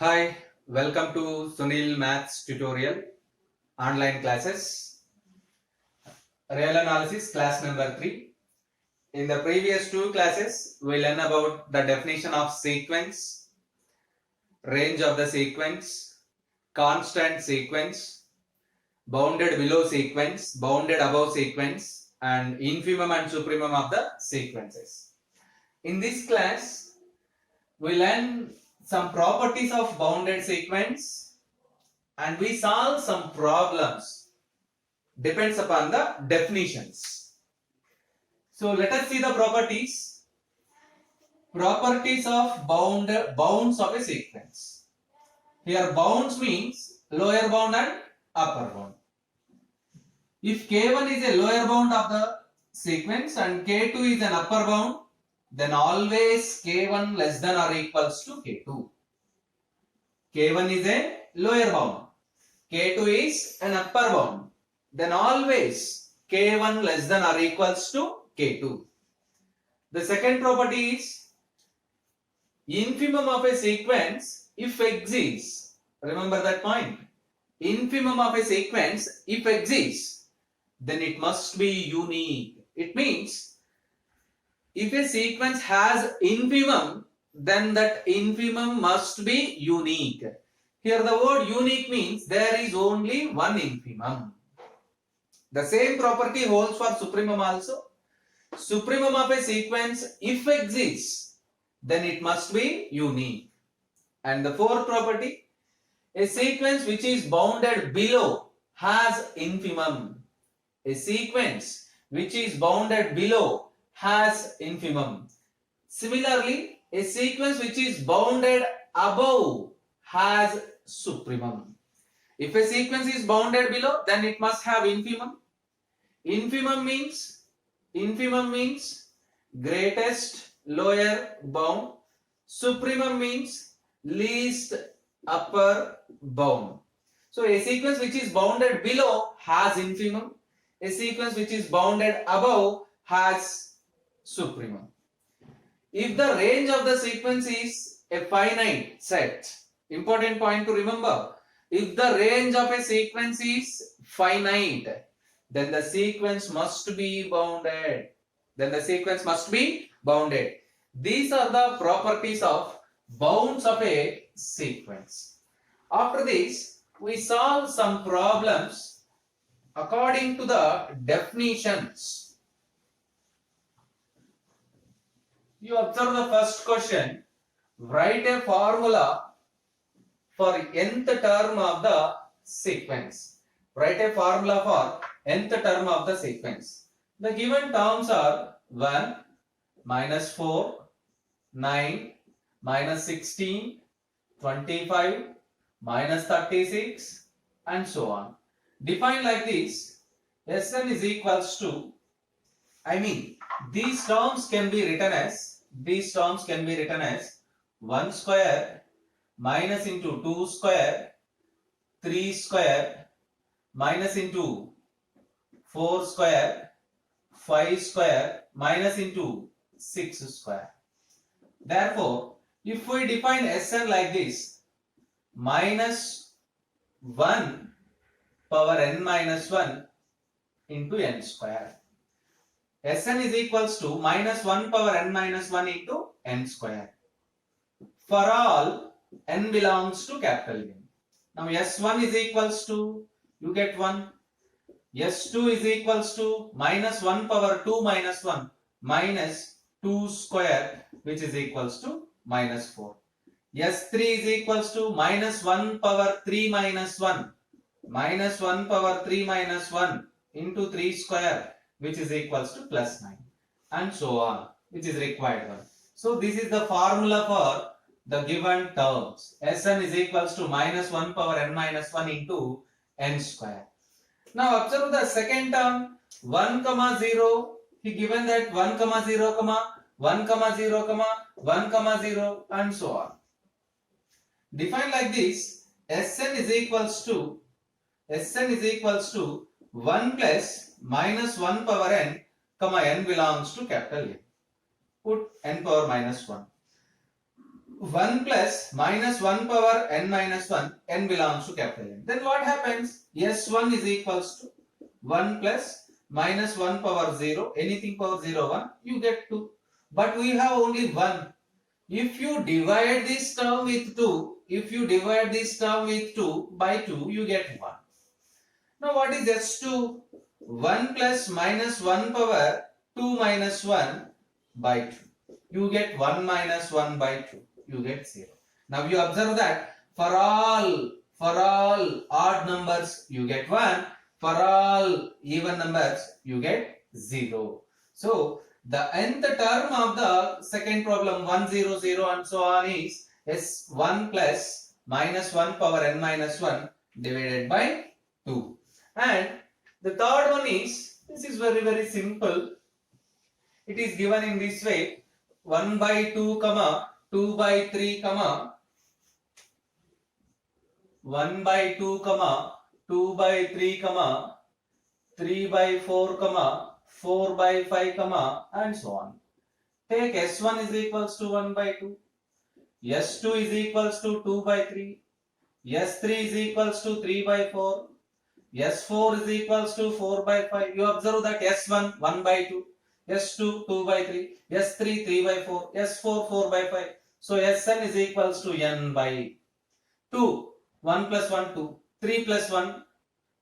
Hi, welcome to Sunil Maths tutorial online classes. Real analysis class number 3. In the previous two classes, we learned about the definition of sequence, range of the sequence, constant sequence, bounded below sequence, bounded above sequence, and infimum and supremum of the sequences. In this class, we learn some properties of bounded sequence and we solve some problems. Depends upon the definitions. So let us see the properties. Properties of bounds of a sequence. Here bounds means lower bound and upper bound. If K1 is a lower bound of the sequence and K2 is an upper bound, then always K1 less than or equals to K2. K1 is a lower bound. K2 is an upper bound. Then always K1 less than or equals to K2. The second property is infimum of a sequence if exists. Remember that point. Infimum of a sequence if exists, then it must be unique. It means if a sequence has infimum, then that infimum must be unique. Here the word unique means there is only one infimum. The same property holds for supremum also. Supremum of a sequence if exists, then it must be unique. And the fourth property, a sequence which is bounded below has infimum. A sequence which is bounded below has infimum. Similarly, a sequence which is bounded above has supremum. If a sequence is bounded below, then it must have infimum. Infimum means greatest lower bound. Supremum means least upper bound. So a sequence which is bounded below has infimum. A sequence which is bounded above has supremum. If the range of the sequence is a finite set, important point to remember, if the range of a sequence is finite, then the sequence must be bounded. These are the properties of bounds of a sequence. After this, we solve some problems according to the definitions. You observe the first question. Write a formula for nth term of the sequence. Write a formula for nth term of the sequence. The given terms are 1, minus 4, 9, minus 16, 25, minus 36 and so on. Define like this. Sn is equals to, these terms can be written as 1 square minus into 2 square, 3 square minus into 4 square, 5 square minus into 6 square. Therefore, if we define Sn like this, minus 1 power n minus 1 into n square. Sn is equals to minus 1 power n minus 1 into n square. For all n belongs to capital N. Now S1 is equals to, you get 1. S2 is equals to minus 1 power 2 minus 1 minus 2 square, which is equals to minus 4. S3 is equals to minus 1 power 3 minus 1 minus 1 power 3 minus 1 into 3 square, which is equals to plus 9 and so on, which is required one. So this is the formula for the given terms. Sn is equals to minus 1 power n minus 1 into n square. Now observe the second term, 1, 0. He given that 1, 0, 1, 0, 1, 0 and so on. Define like this. Sn is equals to 1 plus minus 1 power n, n belongs to capital N. Put n power minus 1. 1 plus minus 1 power n minus 1, n belongs to capital N. Then what happens? S1 is equals to 1 plus minus 1 power 0, anything power 0, 1, you get 2. But we have only 1. If you divide this term with 2, if you divide this term with 2 by 2, you get 1. Now what is S2? 1 plus minus 1 power 2 minus 1 by 2. You get 1 minus 1 by 2. You get 0. Now you observe that for all odd numbers you get 1. For all even numbers you get 0. So the nth term of the second problem 1 0 0 and so on is S1 plus minus 1 power n minus 1 divided by 2. And the third one is, this is very simple. It is given in this way: 1 by 2 comma 2 by 3 comma 1 by 2 comma 2 by 3 comma 3 by 4 comma 4 by 5 comma and so on. Take S1 is equals to 1 by 2, S2 is equals to 2 by 3, S3 is equals to 3 by 4, S4 is equals to 4 by 5. You observe that S1 1 by 2, S2 2 by 3, S3 3 by 4, S4 4 by 5. So Sn is equals to n by 2. 1 plus 1 2, 3 plus 1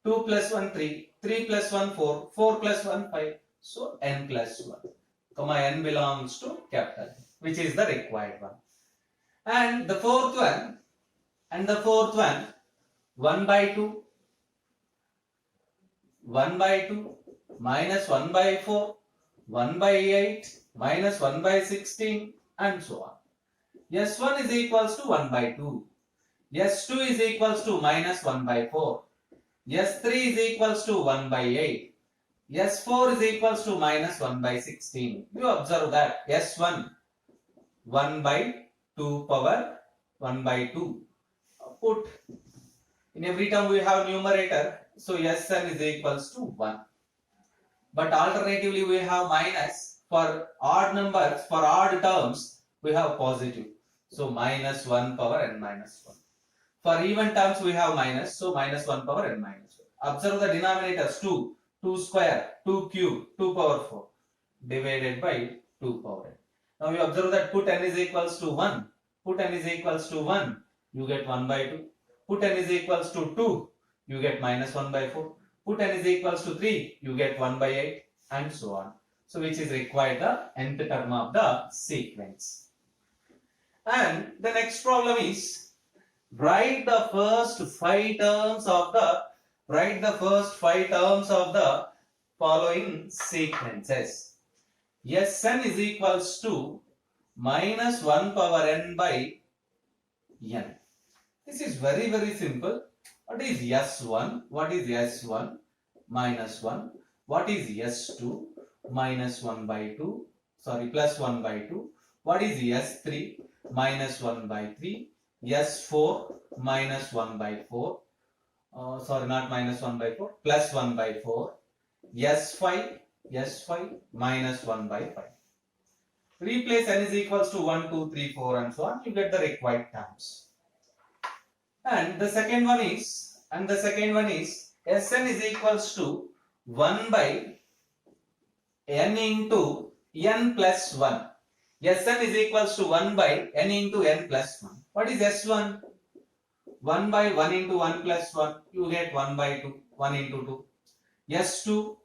2 plus 1 3, 3 plus 1 4, 4 plus 1 5. So n plus 1, comma n belongs to capital N, which is the required one. And the fourth one, 1 by 2, 1 by 2 minus 1 by 4, 1 by 8 minus 1 by 16 and so on. S1 is equals to 1 by 2, S2 is equals to minus 1 by 4, S3 is equals to 1 by 8, S4 is equals to minus 1 by 16. You observe that S1 1 by 2 power 1 by 2. Put in every term we have numerator, so Sn is equals to 1. But alternatively we have minus. For odd numbers, for odd terms we have positive, so minus 1 power n minus 1. For even terms we have minus, so minus 1 power n minus 1. Observe the denominators: 2, 2 square, 2 cube, 2 power 4 divided by 2 power n. Now you observe that put n is equals to 1, put n is equals to 1, you get 1 by 2. Put n is equals to 2, you get minus 1 by 4. Put n is equals to 3, you get 1 by 8 and so on. So which is required the nth term of the sequence. And the next problem is, write the first 5 terms of the following sequences. Sn is equals to minus 1 power n by n. This is very simple. What is S1? What is S1? Minus 1. What is S2? Minus 1 by 2. Sorry, plus 1 by 2. What is S3? Minus 1 by 3. S4 minus 1 by 4. Sorry, not minus 1 by 4. Plus 1 by 4. S5 minus 1 by 5. Replace n is equals to 1, 2, 3, 4 and so on. You get the required terms. And the second one is Sn is equals to 1 by n into n plus 1. Sn is equals to 1 by n into n plus 1. What is S1? 1 by 1 into 1 plus 1. You get 1 by 2. 1 into 2. S2,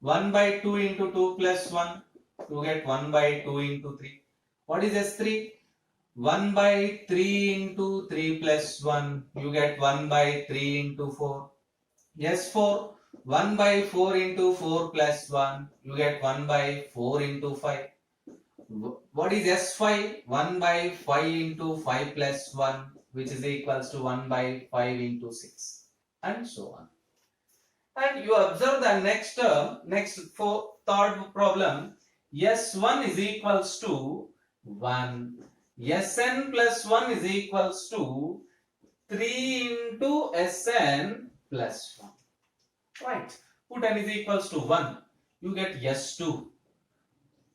1 by 2 into 2 plus 1. You get 1 by 2 into 3. What is S3? 1 by 3 into 3 plus 1. You get 1 by 3 into 4. S4, 1 by 4 into 4 plus 1. You get 1 by 4 into 5. What is S5? 1 by 5 into 5 plus 1, which is equals to 1 by 5 into 6 and so on. And you observe the next term, third problem, S1 is equals to 1. Sn plus 1 is equals to 3 into Sn plus 1. Right. Put n is equals to 1. You get S2.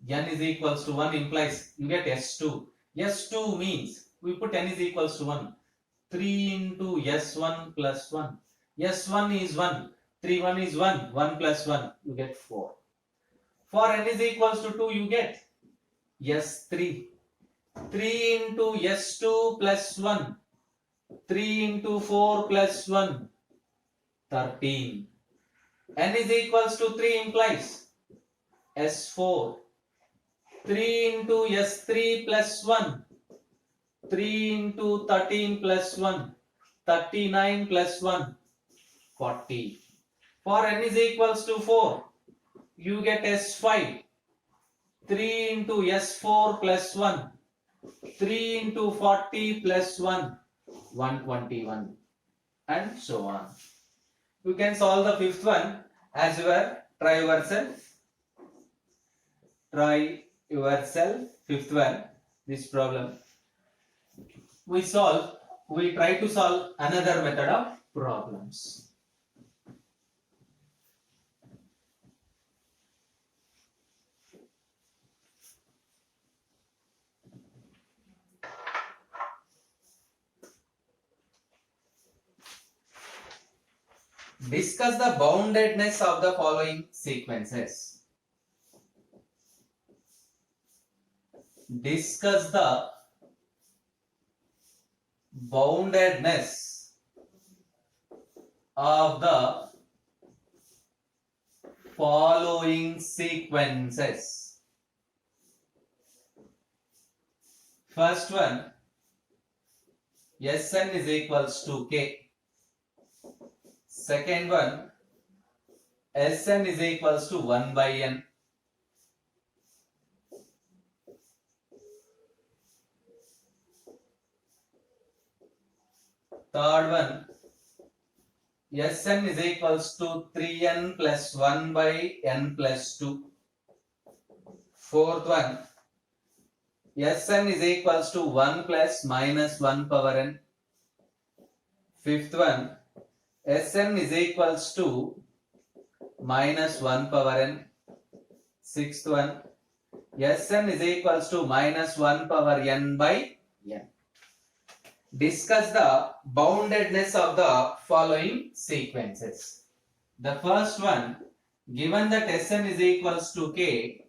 N is equals to 1 implies you get S2. S2 means we put n is equals to 1. 3 into S1 plus 1. S1 is 1. 3 1 is 1. 1 plus 1. You get 4. For n is equals to 2, you get S3. 3 into S2 plus 1. 3 into 4 plus 1. 13. N is equals to 3 implies S4. 3 into S3 plus 1. 3 into 13 plus 1. 39 plus 1. 40. For n is equals to 4, you get S5. 3 into S4 plus 1. 3 into 40 plus 1. 121. And so on. You can solve the fifth one as well. Try yourself. Try yourself. Fifth one. This problem. We try to solve another method of problems. Discuss the boundedness of the following sequences. Discuss the boundedness of the following sequences. First one, Sn is equals to k. Second one, Sn is equals to 1 by n. Third one, Sn is equals to 3n plus 1 by n plus 2. Fourth one, Sn is equals to 1 plus minus 1 power n. Fifth one, Sn is equals to minus 1 power n. Sixth one, Sn is equals to minus 1 power n by n. Discuss the boundedness of the following sequences. The first one, given that Sn is equals to k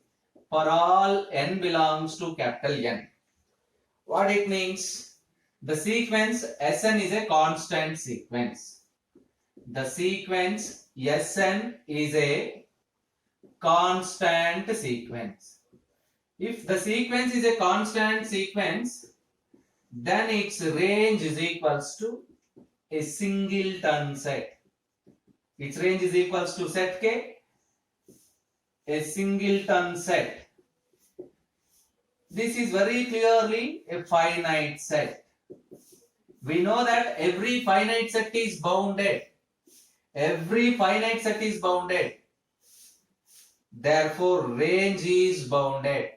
for all n belongs to capital N. What it means? The sequence Sn is a constant sequence. The sequence Sn is a constant sequence. If the sequence is a constant sequence, then its range is equals to a singleton set. Its range is equals to set K, a singleton set. This is very clearly a finite set. We know that every finite set is bounded. Every finite set is bounded. Therefore, range is bounded.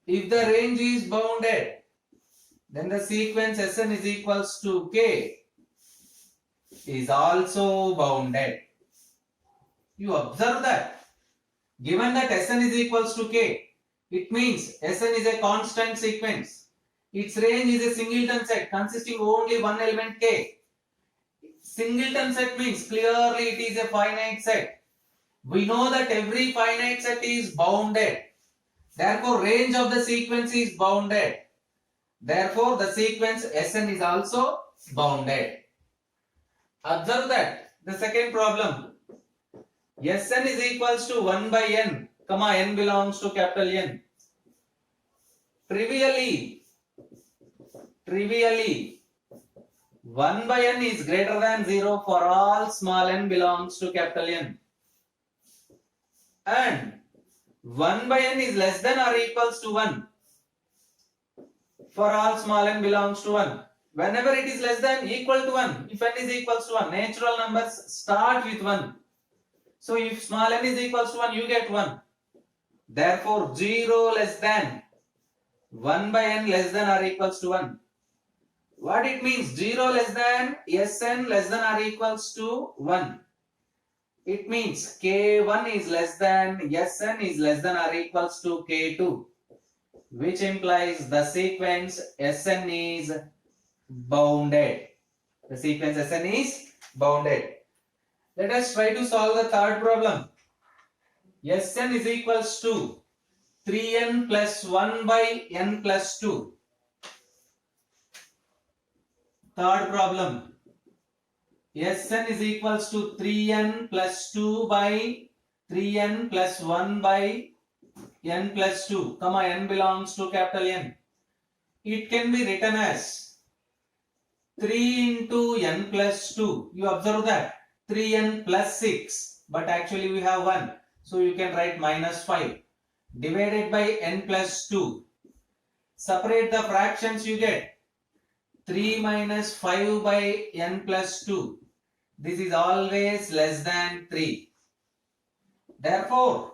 If the range is bounded, then the sequence Sn is equals to k is also bounded. You observe that. Given that Sn is equals to k, it means Sn is a constant sequence. Its range is a singleton set consisting only one element k. Singleton set means clearly it is a finite set. We know that every finite set is bounded. Therefore, range of the sequence is bounded. Therefore, the sequence Sn is also bounded. Observe that the second problem, Sn is equals to 1 by n, comma n belongs to capital N. Trivially, 1 by n is greater than 0 for all small n belongs to capital N. And 1 by n is less than or equals to 1 for all small n belongs to 1. Whenever it is less than equal to 1, if n is equals to 1, natural numbers start with 1. So if small n is equals to 1, you get 1. Therefore, 0 less than 1 by n less than or equals to 1. What it means? 0 less than Sn less than or equals to 1. It means K1 is less than Sn is less than or equals to K2. which implies the sequence Sn is bounded. The sequence Sn is bounded. Let us try to solve the third problem. Sn is equals to 3n plus 1 by n plus 2. Third problem. Sn is equals to 3n plus 2 by 3n plus 1 by n plus 2, comma n belongs to capital N. It can be written as 3 into n plus 2. You observe that 3n plus 6, but actually we have 1. So you can write minus 5 divided by n plus 2. Separate the fractions, you get 3 minus 5 by n plus 2. This is always less than 3. Therefore,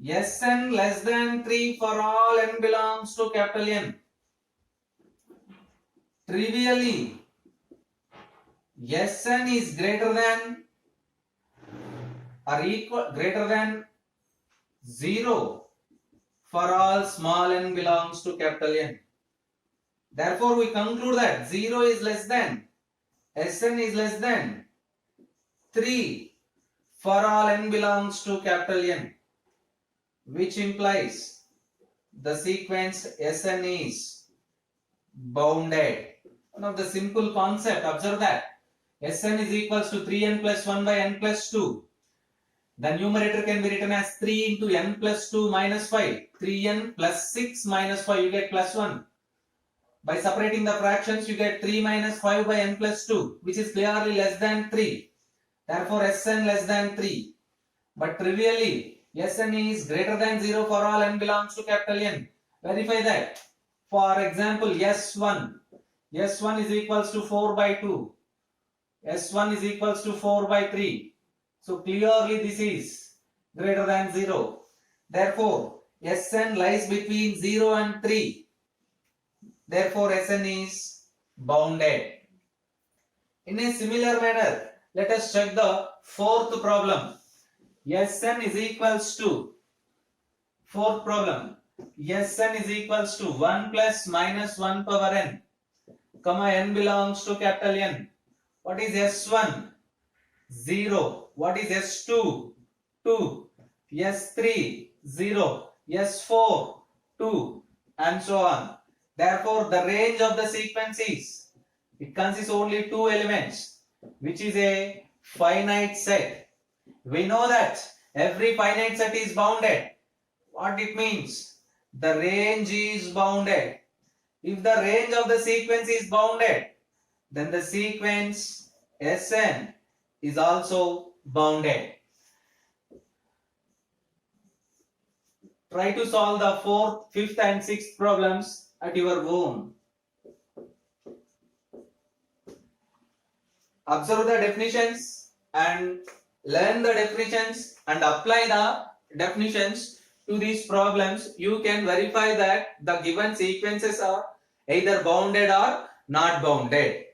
Sn less than 3 for all n belongs to capital N. Trivially, Sn is greater than or greater than 0 for all small n belongs to capital N. Therefore, we conclude that 0 is less than, Sn is less than 3 for all n belongs to capital N, which implies the sequence Sn is bounded. One of the simple concept, observe that Sn is equals to 3n plus 1 by n plus 2. The numerator can be written as 3 into n plus 2 minus 5. 3n plus 6 minus 5, you get plus 1. By separating the fractions, you get 3 minus 5 by n plus 2, which is clearly less than 3. Therefore, Sn less than 3. But trivially, Sn is greater than 0 for all n belongs to capital N. Verify that. For example, S1 is equals to 4 by 2. S1 is equals to 4 by 3. So clearly this is greater than 0. Therefore, Sn lies between 0 and 3. Therefore, Sn is bounded. In a similar manner, let us check the fourth problem. Sn is equals to, fourth problem, Sn is equals to 1 plus minus 1 power n, comma n belongs to capital N. What is S1? 0. What is S2? 2. S3? 0. S4? 2. And so on. Therefore, the range of the sequence is, it consists only 2 elements, which is a finite set. We know that every finite set is bounded. What it means? The range is bounded. If the range of the sequence is bounded, then the sequence Sn is also bounded. Try to solve the 4th, 5th and 6th problems at your own. Observe the definitions and learn the definitions and apply the definitions to these problems. You can verify that the given sequences are either bounded or not bounded.